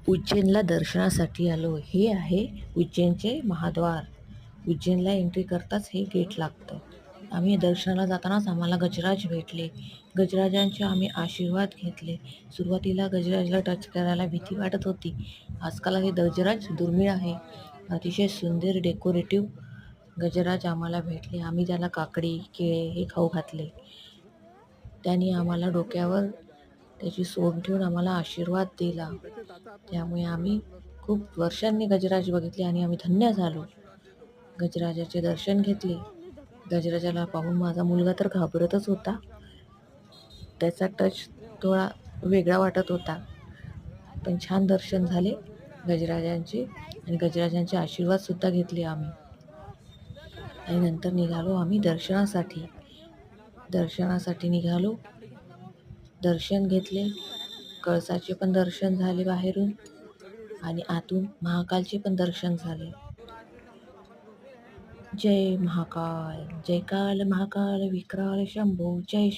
उज्जैनला दर्शनासाठी आलो. हे आहे उज्जैनचे महाद्वार. उज्जैनला एंट्री करताच हे गेट लागतं. आम्ही दर्शनाला जातानाच आम्हाला गजराज भेटले. गजराजांचे आम्ही आशीर्वाद घेतले. सुरुवातीला गजराजला टच करायला भीती वाटत होती. आजकाल हे गजराज दुर्मिळ आहे. अतिशय सुंदर डेकोरेटिव्ह गजराज आम्हाला भेटले. आम्ही त्याला काकडी, केळे हे खाऊ घातले. त्यांनी आम्हाला डोक्यावर त्याची सोंड ठेवून आम्हाला आशीर्वाद दिला. त्यामुळे आम्ही खूप वर्षांनी गजराज बघितले आणि आम्ही धन्य झालो. गजराजाचे दर्शन घेतले. गजराजाला पाहून माझा मुलगा तर घाबरतच होता. त्याचा टच थोडा वेगळा वाटत होता. पण छान दर्शन झाले गजराजांचे आणि गजराजांचे आशीर्वादसुद्धा घेतले आम्ही. आणि नंतर निघालो आम्ही दर्शनासाठी. दर्शनासाठी निघालो. दर्शन घेतले. कळसाचे पण दर्शन झाले बाहेरून आणि आतून महाकालचे पण दर्शन झाले. जय महाकाल, जय काल महाकाल विक्राल शंभो, जय